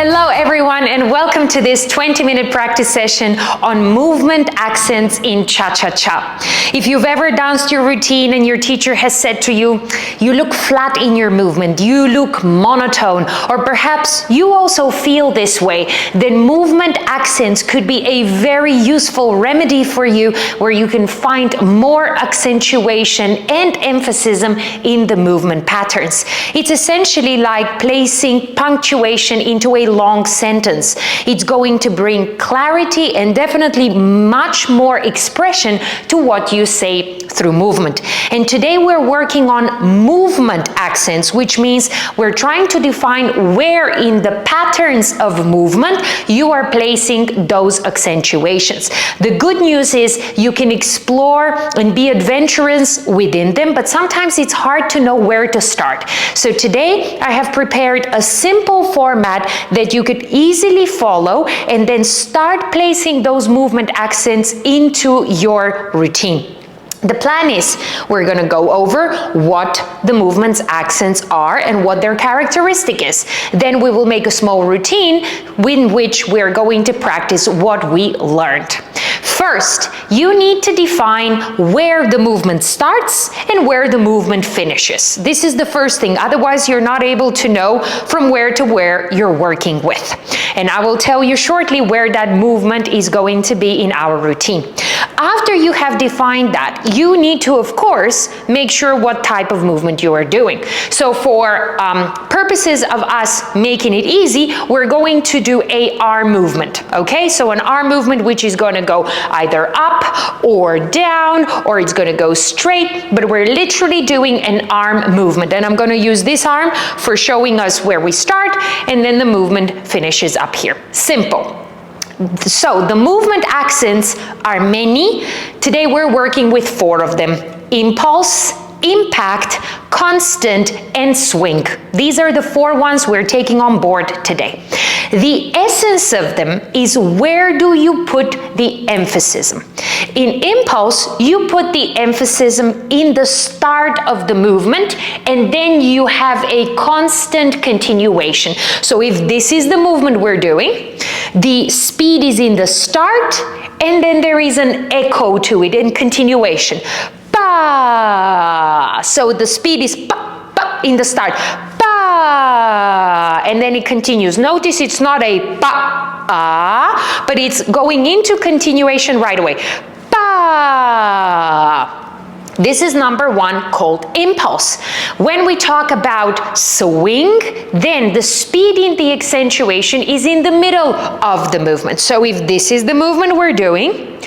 Hello everyone and welcome to this 20-minute practice session on movement accents in cha-cha-cha. If you've ever danced your routine and your teacher has said to you, you look flat in your movement, you look monotone, or perhaps you also feel this way, then movement accents could be a very useful remedy for you where you can find more accentuation and emphasis in the movement patterns. It's essentially like placing punctuation into a long sentence. It's going to bring clarity and definitely much more expression to what you say through movement. And today we're working on movement accents, which means we're trying to define where in the patterns of movement you are placing those accentuations. The good news is you can explore and be adventurous within them, but sometimes it's hard to know where to start. So today I have prepared a simple format that you could easily follow and then start placing those movement accents into your routine. The plan is we're going to go over what the movements accents are and what their characteristic is. Then we will make a small routine in which we're going to practice what we learned. First, you need to define where the movement starts and where the movement finishes. This is the first thing, otherwise you're not able to know from where to where you're working with. And I will tell you shortly where that movement is going to be in our routine. After you have defined that, you need to, of course, make sure what type of movement you are doing. So for purposes of us making it easy, we're going to do a arm movement, okay? So an arm movement which is going to go either up or down, or it's going to go straight, but we're literally doing an arm movement. And I'm going to use this arm for showing us where we start, and then the movement finishes up here. Simple. So the movement accents are many. Today we're working with 4 of them: impulse, impact, constant, and swing. These are the 4 ones we're taking on board today. The essence of them is where do you put the emphasis? In impulse, you put the emphasis in the start of the movement, and then you have a constant continuation. So if this is the movement we're doing, the speed is in the start, and then there is an echo to it in continuation. Pa. So the speed is pa, pa in the start. Pa. And then it continues. Notice it's not a pa, but it's going into continuation right away. Pa. This is number 1, called impulse. When we talk about swing, then the speed in the accentuation is in the middle of the movement. So if this is the movement we're doing,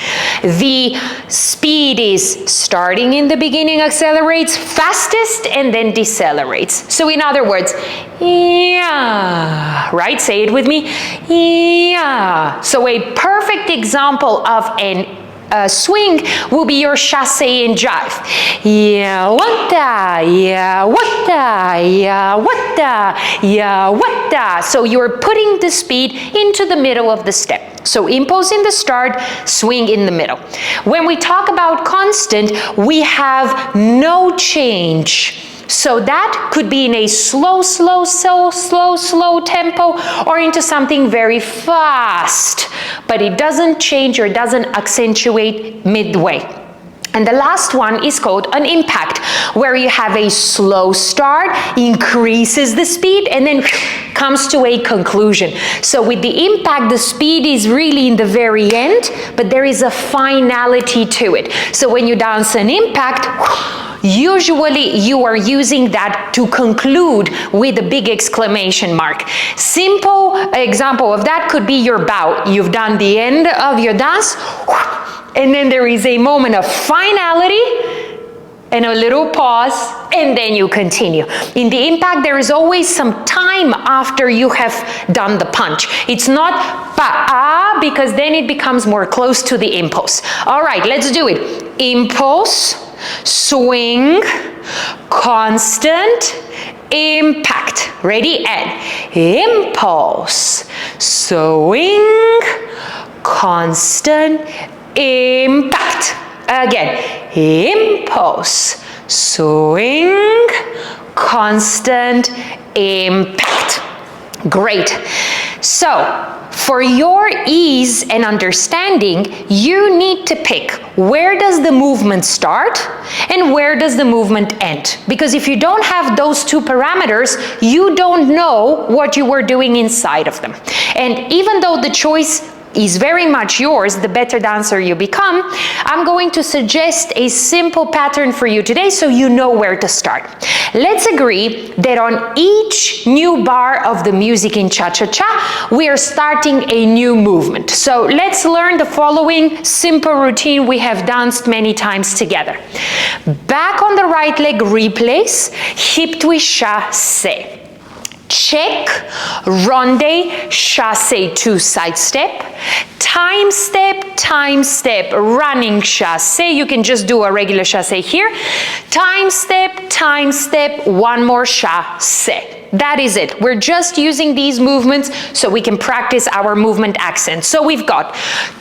the speed is starting in the beginning, accelerates fastest, and then decelerates. So in other words, yeah, right? Say it with me. Yeah. So a perfect example of an swing will be your chasse and jive. Yeah, wata, yeah, wata, yeah, wata, yeah, wata. So you're putting the speed into the middle of the step. So impulse in the start, swing in the middle. When we talk about constant, we have no change. So that could be in a slow tempo, or into something very fast, but it doesn't change or doesn't accentuate midway. And the last one is called an impact, where you have a slow start, increases the speed, and then comes to a conclusion. So with the impact, the speed is really in the very end, but there is a finality to it. So when you dance an impact, usually you are using that to conclude with a big exclamation mark. Simple example of that could be your bow. You've done the end of your dance, and then there is a moment of finality and a little pause, and then you continue. In the impact, there is always some time after you have done the punch. It's not pa-ah, because then it becomes more close to the impulse. All right, let's do it. Impulse, swing, constant, impact. Ready? And impulse, swing, constant, impact. Again, impulse, swing, constant, impact. Great. So, for your ease and understanding, you need to pick where does the movement start and where does the movement end. Because if you don't have those two parameters, you don't know what you were doing inside of them. And even though the choice is very much yours, the better dancer you become, I'm going to suggest a simple pattern for you today so you know where to start. Let's agree that on each new bar of the music in cha-cha-cha, we are starting a new movement. So let's learn the following simple routine we have danced many times together. Back on the right leg, replace, hip twist, chassé. Check, ronde, chassé, two side step, time step, running chassé. You can just do a regular chassé here. Time step, one more chassé. That is it. We're just using these movements so we can practice our movement accents. So we've got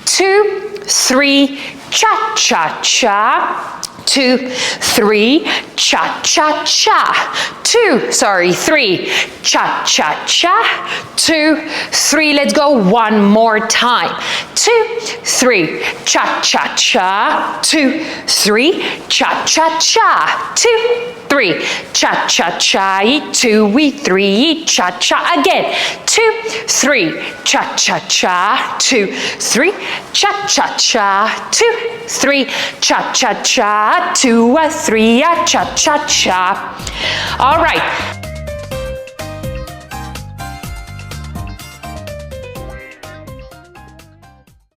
2, 3, cha-cha-cha. 2, 3, cha-cha-cha. 3, cha-cha-cha. 2, 3, let's go one more time. 2, 3, cha-cha-cha. 2, 3, cha-cha-cha. 2, 3, cha-cha-cha. 2, 3, cha-cha. Again. 2, 3, cha-cha-cha. 2, 3, cha-cha-cha. 2, 3, cha-cha-cha. 2, 3, cha-cha-cha. All right.